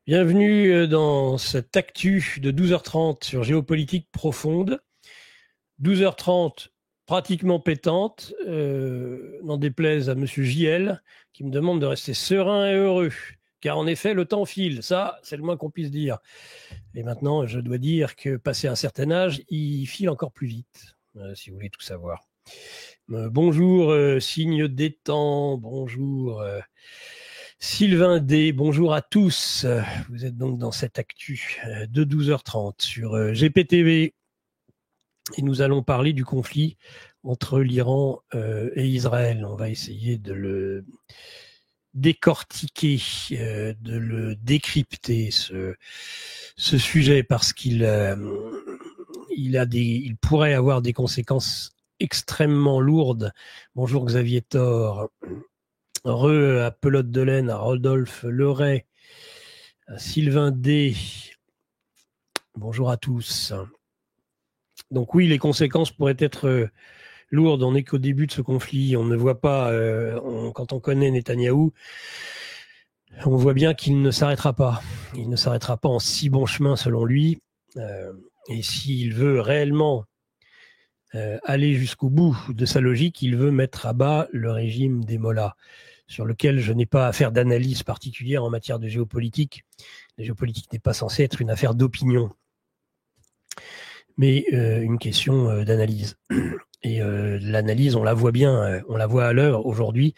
Bienvenue dans cette actu de 12h30 sur Géopolitique Profonde. 12h30 pratiquement pétante, n'en déplaise à Monsieur JL qui me demande de rester serein et heureux. Car en effet, le temps file, ça c'est le moins qu'on puisse dire. Et maintenant, je dois dire que passé un certain âge, il file encore plus vite, si vous voulez tout savoir. Bonjour Signe des temps, bonjour Sylvain D, bonjour à tous. Vous êtes donc dans cette actu de 12h30 sur GPTV et nous allons parler du conflit entre l'Iran et Israël. On va essayer de le décortiquer, de le décrypter, ce sujet, parce qu'il il pourrait avoir des conséquences extrêmement lourdes. Bonjour Xavier Thor. À Pelote de Laine, à Rodolphe Leray, à Sylvain D. Bonjour à tous. Donc oui, les conséquences pourraient être lourdes. On n'est qu'au début de ce conflit. On ne voit pas, quand on connaît Netanyahou, on voit bien qu'il ne s'arrêtera pas. Il ne s'arrêtera pas en si bon chemin selon lui. Et s'il veut réellement aller jusqu'au bout de sa logique, il veut mettre à bas le régime des Mollahs, sur lequel je n'ai pas à faire d'analyse particulière en matière de géopolitique. La géopolitique n'est pas censée être une affaire d'opinion, mais une question d'analyse. Et l'analyse, on la voit bien, on la voit à l'heure aujourd'hui,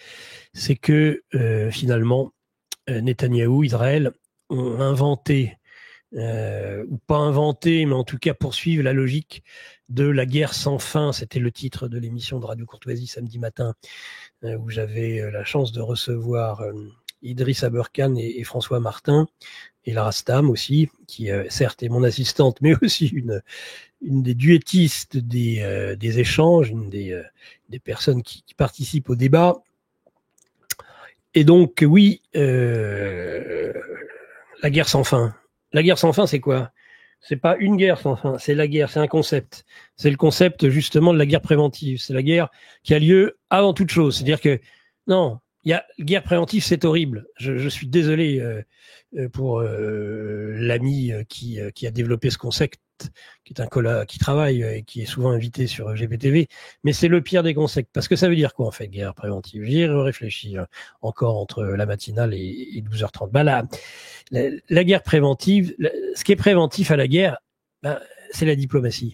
c'est que finalement, Netanyahou, Israël, ont inventé, ou pas inventé, mais en tout cas poursuivent la logique de la guerre sans fin. C'était le titre de l'émission de Radio Courtoisie samedi matin, où j'avais la chance de recevoir Idriss Aberkan et François Martin, et Lara Stam aussi, qui certes est mon assistante, mais aussi une des duettistes des échanges, une des personnes qui participent au débat. Et donc, oui, la guerre sans fin. La guerre sans fin, c'est quoi ? C'est pas une guerre sans fin, c'est la guerre, c'est un concept. C'est le concept justement de la guerre préventive. C'est la guerre qui a lieu avant toute chose. C'est-à-dire que, non, il y a guerre préventive, c'est horrible. Je suis désolé pour l'ami qui a développé ce concept, qui est un collègue qui travaille et qui est souvent invité sur GPTV, mais c'est le pire des concepts. Parce que ça veut dire quoi en fait, guerre préventive ? J'y ai réfléchi encore entre la matinale et 12h30. Bah la guerre préventive, ce qui est préventif à la guerre, c'est la diplomatie.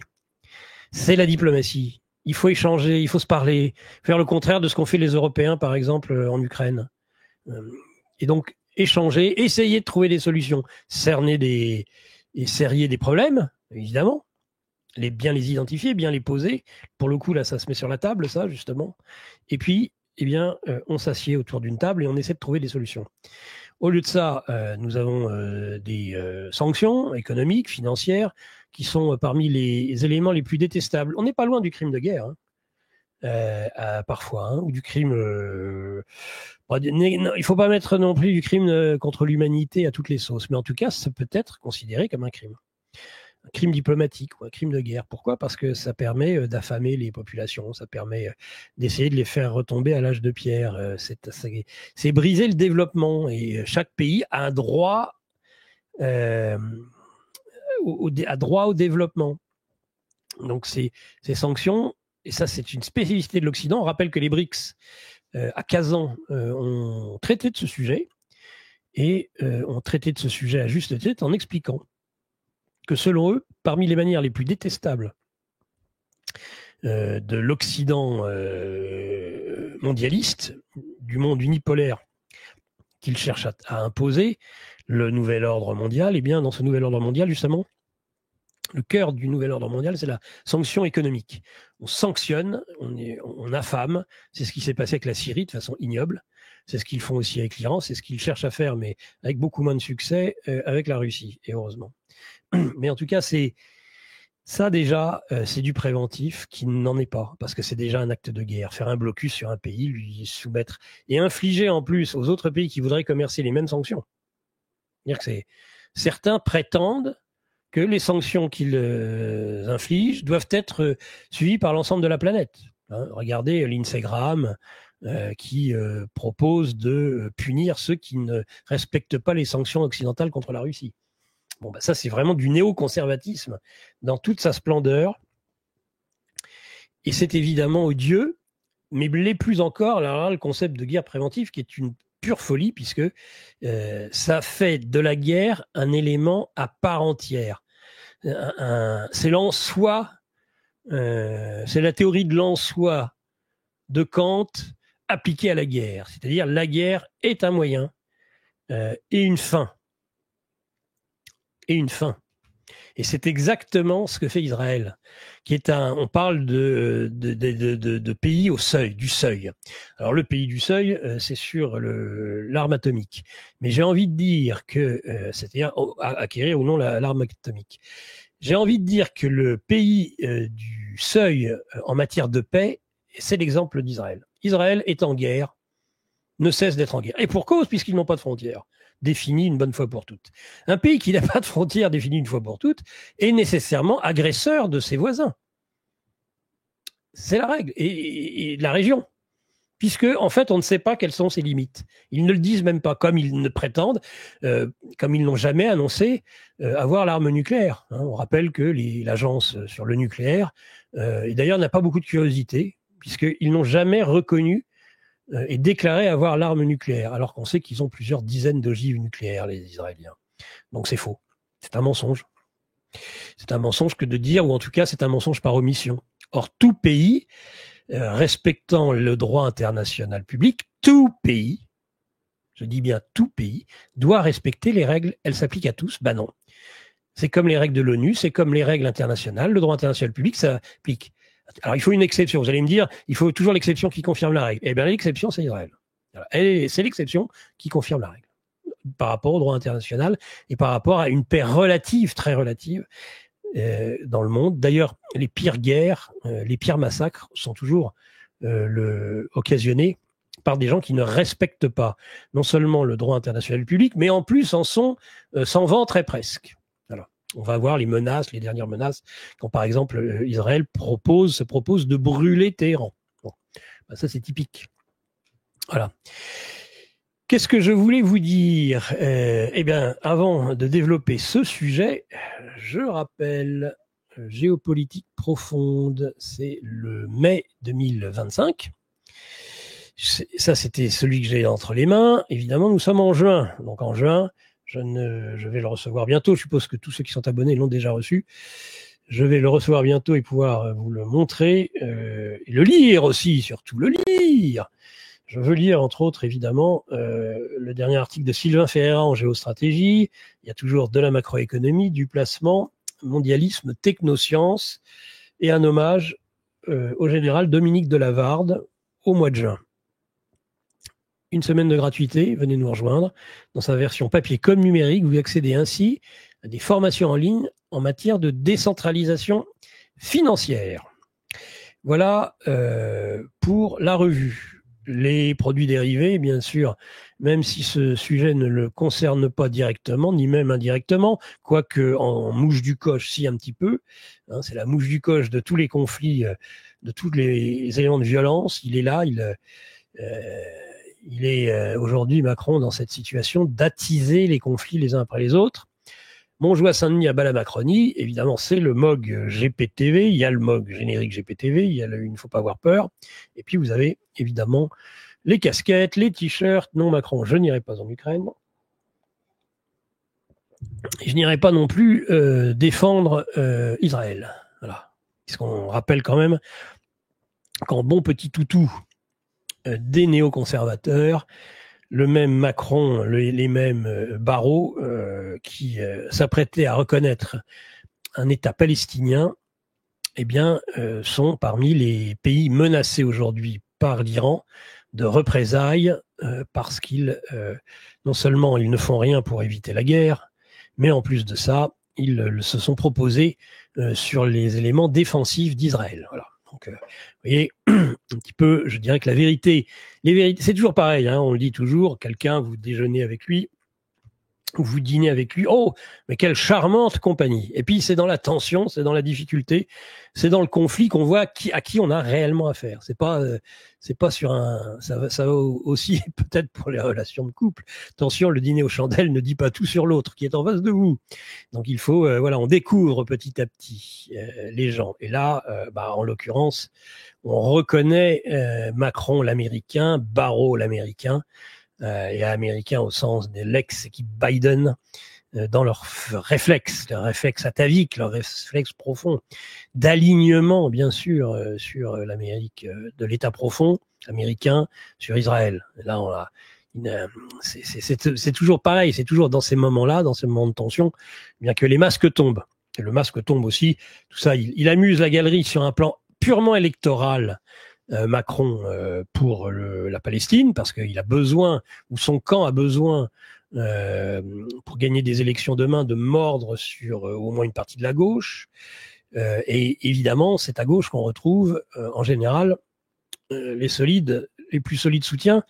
C'est la diplomatie. Il faut échanger, il faut se parler, faire le contraire de ce qu'ont fait les Européens, par exemple, en Ukraine. Et donc, échanger, essayer de trouver des solutions, serrer des problèmes, évidemment, bien les identifier, bien les poser. Pour le coup, là, ça se met sur la table, ça, justement. Et puis, eh bien, on s'assied autour d'une table et on essaie de trouver des solutions. Au lieu de ça, nous avons des sanctions économiques, financières, qui sont parmi les éléments les plus détestables. On n'est pas loin du crime de guerre, parfois, ou du crime... il ne faut pas mettre non plus du crime contre l'humanité à toutes les sauces, mais en tout cas, ça peut être considéré comme un crime. Un crime diplomatique ou un crime de guerre. Pourquoi ? Parce que ça permet d'affamer les populations, ça permet d'essayer de les faire retomber à l'âge de pierre. C'est briser le développement, et chaque pays a un droit, droit au développement. Donc ces sanctions, et ça c'est une spécificité de l'Occident. On rappelle que les BRICS, à Kazan, ont traité de ce sujet, et ont traité de ce sujet à juste titre en expliquant que selon eux, parmi les manières les plus détestables de l'Occident mondialiste, du monde unipolaire qu'il cherche à imposer, le nouvel ordre mondial, et bien dans ce nouvel ordre mondial, justement, le cœur du nouvel ordre mondial, c'est la sanction économique. On sanctionne, on affame. C'est ce qui s'est passé avec la Syrie de façon ignoble. C'est ce qu'ils font aussi avec l'Iran. C'est ce qu'ils cherchent à faire, mais avec beaucoup moins de succès, avec la Russie, et heureusement. Mais en tout cas, c'est ça déjà, c'est du préventif qui n'en est pas, parce que c'est déjà un acte de guerre. Faire un blocus sur un pays, lui soumettre, et infliger en plus aux autres pays qui voudraient commercer les mêmes sanctions. C'est-à-dire que certains prétendent que les sanctions qu'ils infligent doivent être suivies par l'ensemble de la planète. Regardez l'Instagram, qui propose de punir ceux qui ne respectent pas les sanctions occidentales contre la Russie. Bon, bah ça, c'est vraiment du néoconservatisme dans toute sa splendeur. Et c'est évidemment odieux, mais l'est plus encore là, le concept de guerre préventive qui est une pure folie, puisque ça fait de la guerre un élément à part entière. C'est l'en-soi, c'est la théorie de l'en-soi de Kant appliquée à la guerre. C'est-à-dire la guerre est un moyen et une fin. Et une fin. Et c'est exactement ce que fait Israël, qui est on parle de pays au seuil, du seuil. Alors le pays du seuil, c'est sur l'arme atomique. Mais j'ai envie de dire que, c'est-à-dire acquérir ou non l'arme atomique. J'ai envie de dire que le pays du seuil en matière de paix, c'est l'exemple d'Israël. Israël est en guerre, ne cesse d'être en guerre. Et pour cause, puisqu'ils n'ont pas de frontières définie une bonne fois pour toutes. Un pays qui n'a pas de frontières définies une fois pour toutes est nécessairement agresseur de ses voisins. C'est la règle, et de la région. Puisque, en fait, on ne sait pas quelles sont ses limites. Ils ne le disent même pas, comme ils ne prétendent, comme ils n'ont jamais annoncé avoir l'arme nucléaire. Hein, on rappelle que l'agence sur le nucléaire, et d'ailleurs, n'a pas beaucoup de curiosité, puisqu'ils n'ont jamais reconnu et déclaré avoir l'arme nucléaire, alors qu'on sait qu'ils ont plusieurs dizaines d'ogives nucléaires, les Israéliens. Donc c'est faux. C'est un mensonge. C'est un mensonge que de dire, ou en tout cas, c'est un mensonge par omission. Or, tout pays, respectant le droit international public, tout pays, je dis bien tout pays, doit respecter les règles. Elles s'appliquent à tous. Ben non. C'est comme les règles de l'ONU, c'est comme les règles internationales. Le droit international public, ça applique. Alors, il faut une exception. Vous allez me dire, il faut toujours l'exception qui confirme la règle. Eh bien, l'exception, c'est Israël. C'est l'exception qui confirme la règle par rapport au droit international et par rapport à une paix relative, très relative, dans le monde. D'ailleurs, les pires guerres, les pires massacres sont toujours occasionnés par des gens qui ne respectent pas non seulement le droit international public, mais en plus s'en vantent presque. Voilà. On va voir les menaces, les dernières menaces, quand par exemple Israël se propose de brûler Téhéran. Bon. Ben, ça c'est typique. Voilà. Qu'est-ce que je voulais vous dire ? Eh bien, avant de développer ce sujet, je rappelle, géopolitique profonde, c'est le mai 2025. Ça, c'était celui que j'ai entre les mains. Évidemment, nous sommes en juin. Donc en juin, je vais le recevoir bientôt. Je suppose que tous ceux qui sont abonnés l'ont déjà reçu. Je vais le recevoir bientôt et pouvoir vous le montrer et le lire aussi, surtout le lire. Je veux lire, entre autres, évidemment, le dernier article de Sylvain Ferreira en géostratégie. Il y a toujours de la macroéconomie, du placement, mondialisme, technosciences et un hommage au général Dominique de Lavarde au mois de juin. Une semaine de gratuité, venez nous rejoindre. Dans sa version papier comme numérique, vous accédez ainsi à des formations en ligne en matière de décentralisation financière. Voilà pour la revue. Les produits dérivés, bien sûr, même si ce sujet ne le concerne pas directement, ni même indirectement, quoique en mouche du coche, si un petit peu, hein, c'est la mouche du coche de tous les conflits, de tous les éléments de violence. Il est là, il est aujourd'hui, Macron, dans cette situation d'attiser les conflits les uns après les autres. Montjoie Saint-Denis à bas la Macronie, évidemment, c'est le MOG GPTV. Il y a le MOG générique GPTV, il y a il ne faut pas avoir peur. Et puis, vous avez évidemment les casquettes, les t-shirts. Non, Macron, je n'irai pas en Ukraine. Et je n'irai pas non plus défendre Israël. Voilà. Puisqu'on rappelle quand même qu'en bon petit toutou des néoconservateurs, le même Macron, les mêmes barreaux qui s'apprêtaient à reconnaître un État palestinien, eh bien, sont parmi les pays menacés aujourd'hui par l'Iran de représailles parce qu'ils, non seulement ils ne font rien pour éviter la guerre, mais en plus de ça, ils se sont proposés sur les éléments défensifs d'Israël. Voilà. Donc, vous voyez, un petit peu, je dirais que la vérité, c'est toujours pareil, hein, on le dit toujours, quelqu'un, vous déjeunez avec lui, vous dînez avec lui, oh, mais quelle charmante compagnie. Et puis c'est dans la tension, c'est dans la difficulté, c'est dans le conflit qu'on voit à qui on a réellement affaire. C'est pas sur un, ça va aussi peut-être pour les relations de couple. Attention, le dîner aux chandelles ne dit pas tout sur l'autre qui est en face de vous. Donc il faut, voilà, on découvre petit à petit les gens. Et là, en l'occurrence, on reconnaît Macron l'américain, Barrot l'américain, et américains au sens de l'ex-équipe Biden, dans leur réflexe atavique, leur réflexe profond d'alignement, bien sûr, sur l'Amérique, de l'État profond américain, sur Israël. Et là, on a c'est toujours pareil, c'est toujours dans ces moments-là, dans ces moments de tension, bien que les masques tombent. Et le masque tombe aussi, tout ça, il amuse la galerie sur un plan purement électoral, Macron, pour la Palestine, parce qu'il a besoin, ou son camp a besoin, pour gagner des élections demain, de mordre sur au moins une partie de la gauche. Et évidemment, c'est à gauche qu'on retrouve en général les plus solides soutiens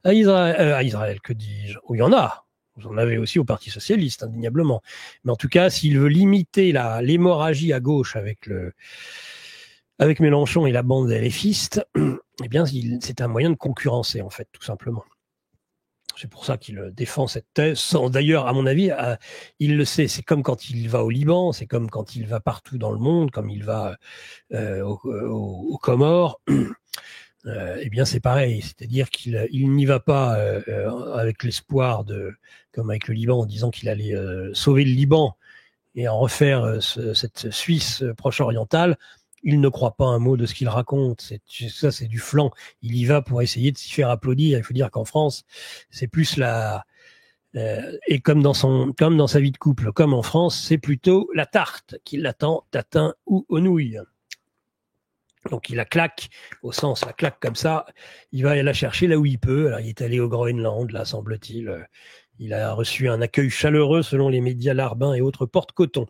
à Israël, que dis-je. Oh, il y en a. Vous en avez aussi au Parti socialiste, indéniablement. Mais en tout cas, s'il veut limiter l'hémorragie à gauche avec Mélenchon et la bande des LFistes, eh bien, c'est un moyen de concurrencer, en fait, tout simplement. C'est pour ça qu'il défend cette thèse. D'ailleurs, à mon avis, il le sait. C'est comme quand il va au Liban, c'est comme quand il va partout dans le monde, comme il va aux Comores. Eh bien, c'est pareil. C'est-à-dire qu'il n'y va pas avec l'espoir comme avec le Liban, en disant qu'il allait sauver le Liban et en refaire cette Suisse proche-orientale. Il ne croit pas un mot de ce qu'il raconte. Ça, c'est du flanc. Il y va pour essayer de s'y faire applaudir. Il faut dire qu'en France, c'est plus et comme dans sa vie de couple, comme en France, c'est plutôt la tarte qui l'attend, tatin ou aux nouilles. Donc il la claque, au sens, la claque comme ça, il va la chercher là où il peut. Alors il est allé au Groenland, là, semble-t-il. Il a reçu un accueil chaleureux selon les médias larbins et autres porte-coton.